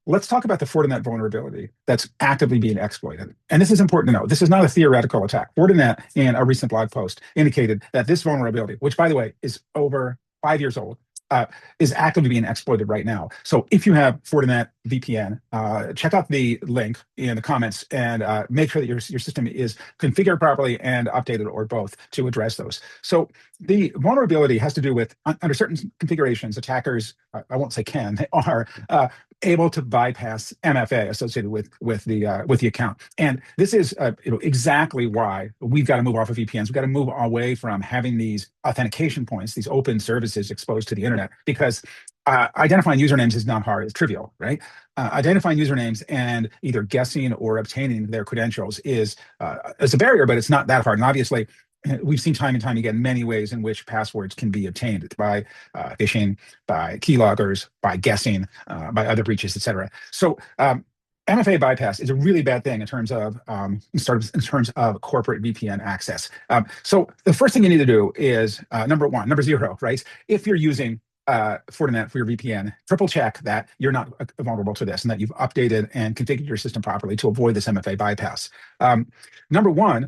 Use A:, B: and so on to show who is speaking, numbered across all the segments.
A: let's talk about the Fortinet vulnerability that's actively being exploited. And this is important to know. This is not a theoretical attack. Fortinet, in a recent blog post, indicated that this vulnerability, which, by the way, is over 5 years old, uh, is actively being exploited right now. So if you have Fortinet VPN, check out the link in the comments and make sure that your system is configured properly and updated, or both, to address those. So the vulnerability has to do with, under certain configurations, attackers, I won't say can, they are able to bypass MFA associated with the account. And this is exactly why we've got to move off of VPNs. We've got to move away from having these authentication points, these open services exposed to the internet, because identifying usernames is not hard, it's trivial, right? Identifying usernames and either guessing or obtaining their credentials is a barrier, but it's not that hard. And obviously, we've seen time and time again many ways in which passwords can be obtained: by phishing, by keyloggers, by guessing, by other breaches, etc. So MFA bypass is a really bad thing in terms of corporate VPN access. So the first thing you need to do is number zero, right? If you're using Fortinet for your VPN, triple check that you're not vulnerable to this and that you've updated and configured your system properly to avoid this MFA bypass. Number one,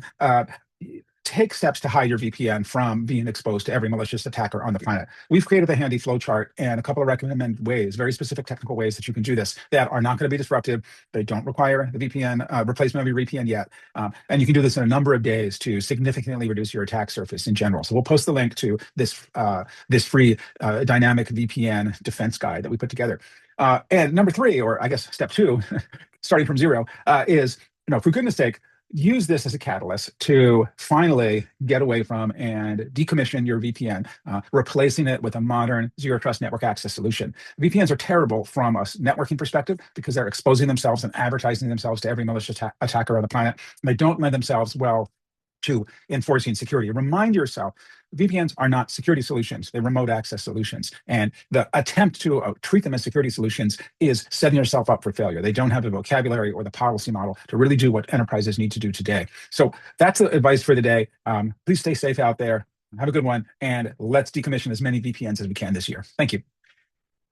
A: take steps to hide your VPN from being exposed to every malicious attacker on the planet. We've created a handy flowchart and a couple of recommended ways, very specific technical ways that you can do this, that are not going to be disruptive. They don't require the VPN replacement of your VPN yet. And you can do this in a number of days to significantly reduce your attack surface in general. So we'll post the link to this free dynamic VPN defense guide that we put together. And number three, or I guess step two, starting from zero, is, for goodness sake, use this as a catalyst to finally get away from and decommission your VPN, replacing it with a modern zero trust network access solution. VPNs are terrible from a networking perspective because they're exposing themselves and advertising themselves to every malicious attacker on the planet. And they don't lend themselves well to enforcing security. Remind yourself, VPNs are not security solutions. They're remote access solutions. And the attempt to treat them as security solutions is setting yourself up for failure. They don't have the vocabulary or the policy model to really do what enterprises need to do today. So that's the advice for the day. Please stay safe out there. Have a good one. And let's decommission as many VPNs as we can this year. Thank you.